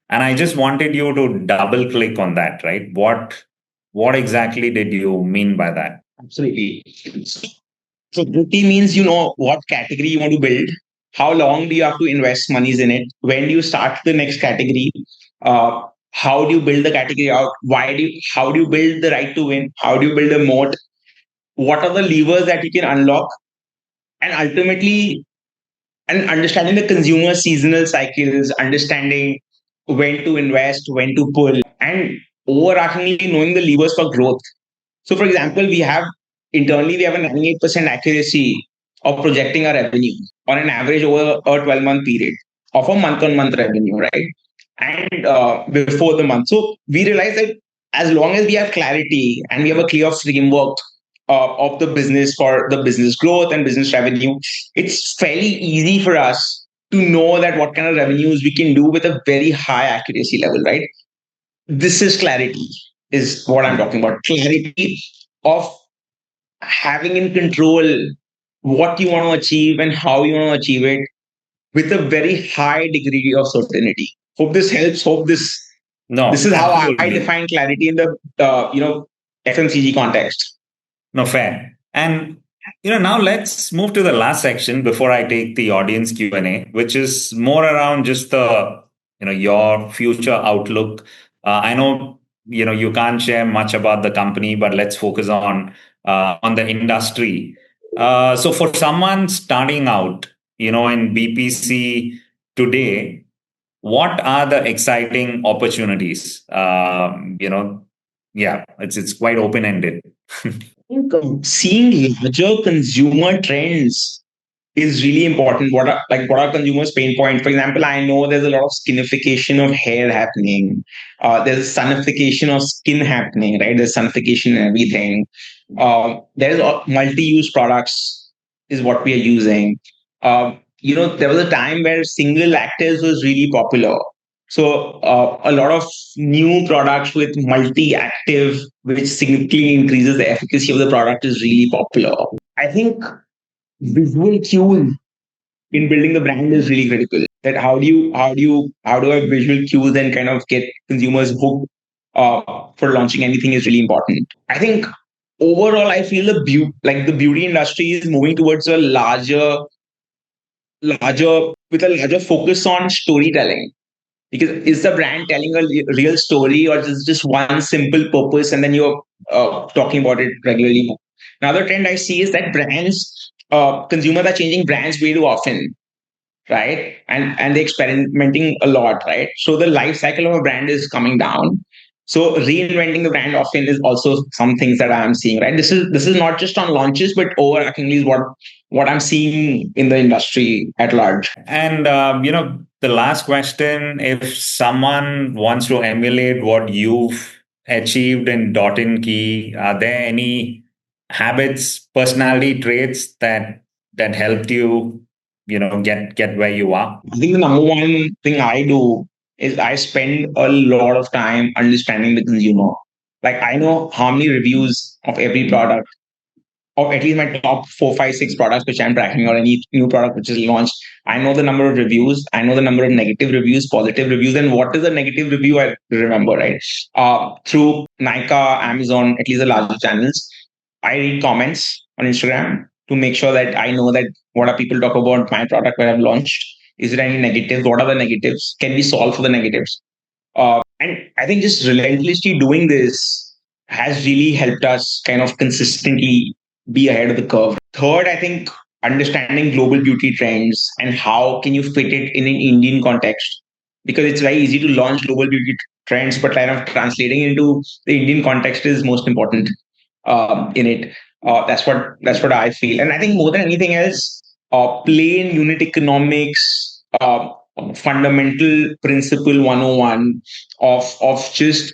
And I just wanted you to double click on that, right? What exactly did you mean by that? Absolutely. So duty means you know what category you want to build, how long do you have to invest monies in it, when do you start the next category, how do you build the category out, how do you build the right to win, how do you build a moat, what are the levers that you can unlock, and ultimately, and understanding the consumer seasonal cycles, understanding when to invest, when to pull, and overarchingly knowing the levers for growth. So, for example, we have a 98% accuracy of projecting our revenue on an average over a 12-month period of a month-on-month revenue, right? And before the month. So we realize that as long as we have clarity and we have a clear framework of the business for the business growth and business revenue, it's fairly easy for us to know that what kind of revenues we can do with a very high accuracy level, right? This is clarity, is what I'm talking about. Clarity of having in control what you want to achieve and how you want to achieve it with a very high degree of certainty. Hope this helps. Hope this No, is how I absolutely. define clarity in the FMCG context. No, fair. And now let's move to the last section before I take the audience Q&A, which is more around just the your future outlook. I know you can't share much about the company, but let's focus on the industry. So for someone starting out, in BPC today, what are the exciting opportunities? Yeah, it's quite open ended. Think seeing larger consumer trends is really important. What are consumers' pain points? For example, I know there's a lot of skinification of hair happening. There's sunification of skin happening, right? There's sunification in everything. There's multi-use products is what we are using. There was a time where single actives was really popular. So a lot of new products with multi-active, which significantly increases the efficacy of the product, is really popular. I think visual cues in building the brand is really critical. That how do I visual cues and kind of get consumers hooked for launching anything is really important. I think overall, I feel the beauty industry is moving towards a larger focus on storytelling. Because is the brand telling a real story, or is it just one simple purpose and then you're talking about it regularly? Another trend I see is that consumers are changing brands way too often, right? And they're experimenting a lot, right? So the life cycle of a brand is coming down. So reinventing the brand often is also some things that I'm seeing, right? This is not just on launches, but overarchingly is what I'm seeing in the industry at large. And, the last question, if someone wants to emulate what you've achieved in Dot in Key, are there any habits, personality traits that helped you, get where you are? I think the number one thing I do is I spend a lot of time understanding the consumer. Like I know how many reviews of every product, or at least my top four, five, six products which I'm tracking, or any new product which is launched. I know the number of reviews. I know the number of negative reviews, positive reviews, and what is a negative review? I remember, right? Through Nykaa, Amazon, at least the larger channels, I read comments on Instagram to make sure that I know that what are people talk about my product when I've launched. Is there any negatives? What are the negatives? Can we solve for the negatives? And I think just relentlessly doing this has really helped us kind of consistently be ahead of the curve. Third, I think understanding global beauty trends and how can you fit it in an Indian context, because it's very easy to launch global beauty trends, but kind of translating into the Indian context is most important in it. That's what I feel, and I think more than anything else, plain unit economics, fundamental principle 101 of just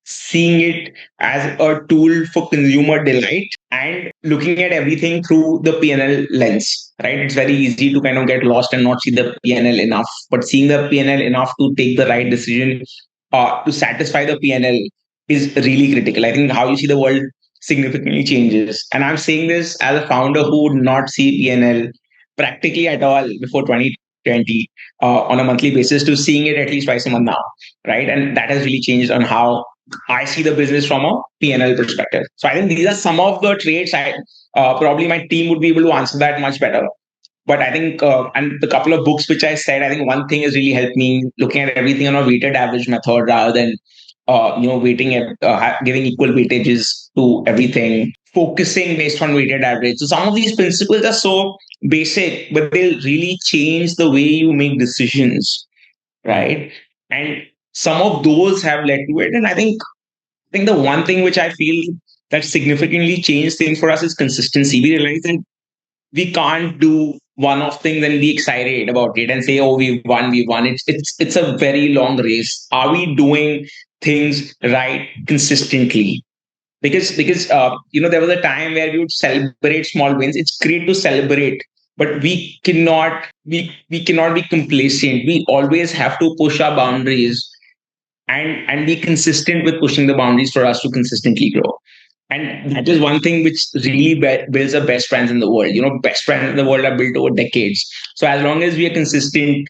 seeing it as a tool for consumer delight and looking at everything through the PNL lens, right? It's very easy to kind of get lost and not see the PNL enough, but seeing the PNL enough to take the right decision to satisfy the PNL is really critical. I think how you see the world significantly changes. And I'm saying this as a founder who would not see PNL practically at all before 2020 on a monthly basis to seeing it at least twice a month now, right? And that has really changed on how I see the business from a P&L perspective. So I think these are some of the traits. Probably my team would be able to answer that much better. But I think, and the couple of books which I said, I think one thing has really helped me looking at everything on a weighted average method rather than, weighting at giving equal weightages to everything, focusing based on weighted average. So some of these principles are so basic, but they'll really change the way you make decisions, right? And some of those have led to it. And I think the one thing which I feel that significantly changed things for us is consistency. We realized that we can't do one-off things and be excited about it and say, "Oh, we won." It's a very long race. Are we doing things right consistently? Because there was a time where we would celebrate small wins. It's great to celebrate, but we cannot be complacent. We always have to push our boundaries and be consistent with pushing the boundaries for us to consistently grow. And that is one thing which really builds up best friends in the world. Best friends in the world are built over decades. So as long as we are consistent,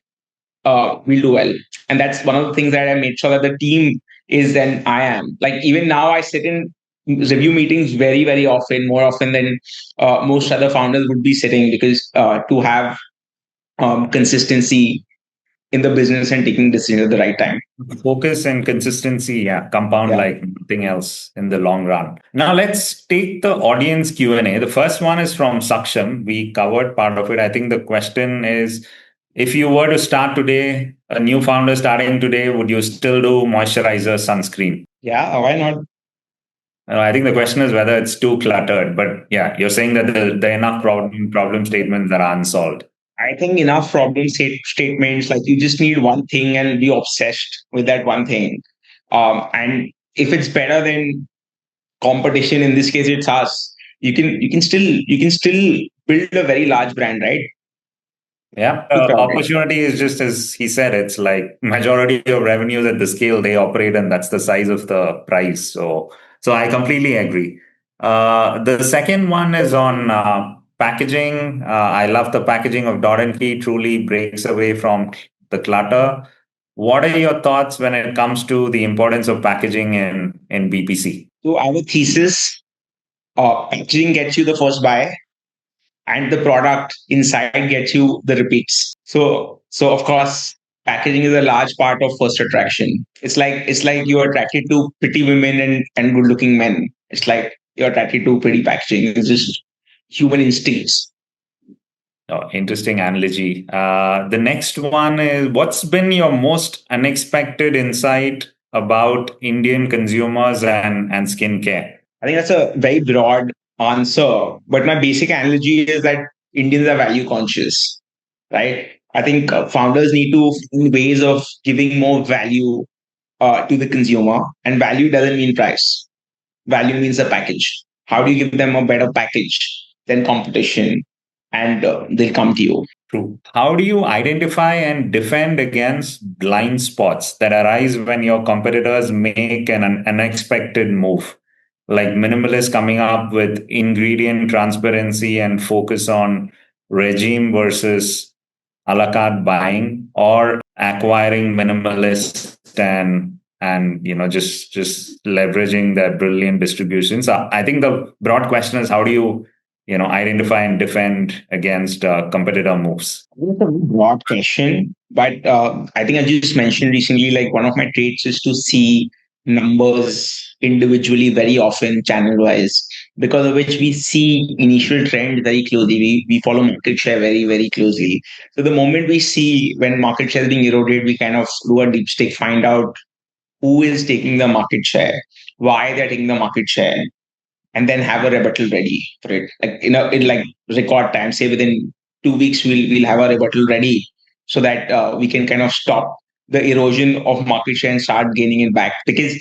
we'll do well. And that's one of the things that I made sure that the team is than I am. Like even now, I sit in review meetings very, very often, more often than most other founders would be sitting, because to have consistency in the business and taking decisions at the right time. Focus and consistency, yeah, compound Yeah. like nothing else in the long run. Now let's take the audience Q&A. The first one is from Saksham. We covered part of it. I think the question is, if you were to start today, a new founder starting today, would you still do moisturizer, sunscreen? Yeah, why not? I think the question is whether it's too cluttered, but yeah, you're saying that there are enough problem statements that are unsolved. I think enough statements, like you just need one thing and be obsessed with that one thing. And if it's better than competition, in this case it's us, you can still build a very large brand, right? Yeah, Too crowded. opportunity is just as he said. It's like majority of revenues at the scale they operate, and that's the size of the price. So I completely agree. The second one is on packaging. I love the packaging of Dot and Key. Truly breaks away from the clutter. What are your thoughts when it comes to the importance of packaging in BPC? So I have a thesis. Packaging gets you the first buy, and the product inside gets you the repeats. So of course, packaging is a large part of first attraction. It's like you're attracted to pretty women and good looking men. It's like you're attracted to pretty packaging. It's just human instincts. Oh, interesting analogy. The next one is, what's been your most unexpected insight about Indian consumers and skincare? I think that's a very broad answer, but my basic analogy is that Indians are value conscious, right? I think founders need to find ways of giving more value to the consumer, and value doesn't mean price. Value means a package. How do you give them a better package than competition, and they'll come to you. True. How do you identify and defend against blind spots that arise when your competitors make an unexpected move? Like minimalists coming up with ingredient transparency and focus on regime versus a la carte buying, or acquiring minimalist and just leveraging that brilliant distribution. So I think the broad question is, how do you identify and defend against competitor moves? It's a broad question, but I think I just mentioned recently, like one of my traits is to see numbers individually very often, channel wise, because of which we see initial trend very closely. We follow market share very, very closely. So the moment we see when market share is being eroded, we kind of do a deep stick, find out who is taking the market share, why they're taking the market share, and then have a rebuttal ready for it. Like in like record time, say within 2 weeks, we'll have a rebuttal ready so that we can kind of stop the erosion of market share and start gaining it back. Because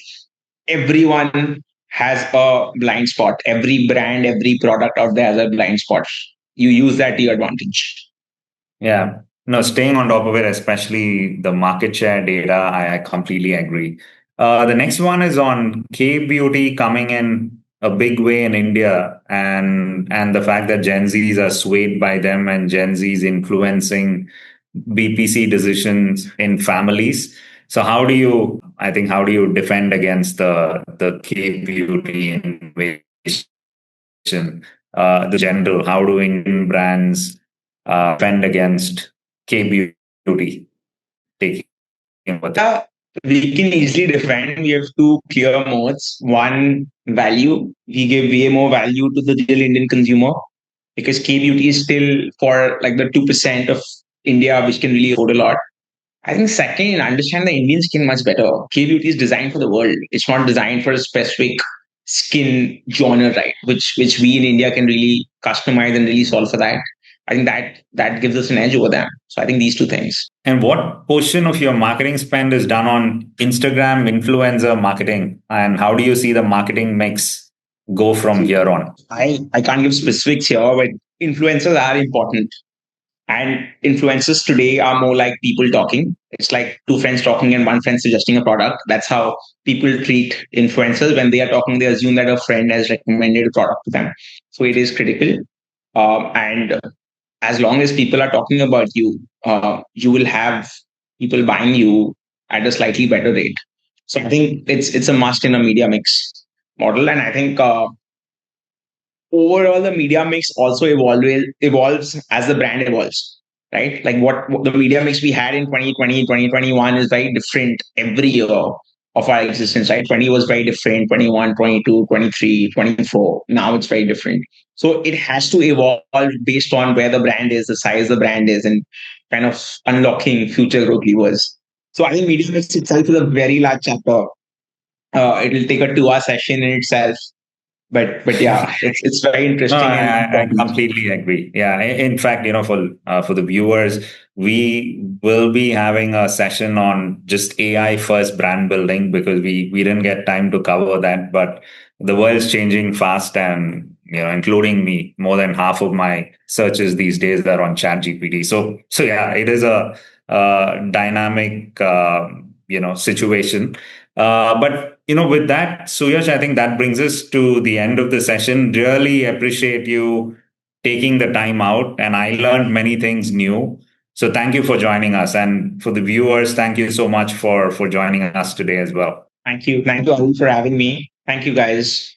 everyone has a blind spot. Every brand, every product out there has a blind spot. You use that to your advantage. Yeah. No, staying on top of it, especially the market share data, I completely agree. The next one is on K beauty coming in a big way in India, and the fact that Gen Zs are swayed by them and Gen Zs influencing BPC decisions in families. So how do you defend against the K beauty invasion? The general, how do Indian brands defend against K beauty taking over that? Yeah, we can easily defend. We have two clear modes. One, value. We give way more value to the real Indian consumer because K beauty is still for like the 2% of India which can really afford a lot. I think second, understand the Indian skin much better. K beauty is designed for the world. It's not designed for a specific skin genre, right? Which we in India can really customize and really solve for that. I think that gives us an edge over them. So I think these two things. And what portion of your marketing spend is done on Instagram influencer marketing? And how do you see the marketing mix go from here on? I can't give specifics here, but influencers are important. And influencers today are more like people talking. It's like two friends talking and one friend suggesting a product. That's how people treat influencers. When they are talking, they assume that a friend has recommended a product to them. So it is critical. And as long as people are talking about you, you will have people buying you at a slightly better rate. So I think it's a must in a media mix model. And I think overall the media mix also evolves as the brand evolves, right? Like what the media mix we had in 2020 2021 is very different every year of our existence, right? 20 was very different, 21, 22, 23, 24. Now it's very different. So it has to evolve based on where the brand is, the size the brand is, and kind of unlocking future growth levers. So I think media mix itself is a very large chapter. It will take a 2 hour session in itself, but yeah, it's very No, interesting and I important. completely agree. Yeah, in fact, for the viewers, we will be having a session on just AI first brand building because we didn't get time to cover that. But the world is changing fast, and including me, more than half of my searches these days are on ChatGPT. So yeah, it is a dynamic situation. But with that, Suyash, I think that brings us to the end of the session. Really appreciate you taking the time out, and I learned many things new. So thank you for joining us, and for the viewers, thank you so much for joining us today as well. Thank you, Arun, for having me. Thank you, guys.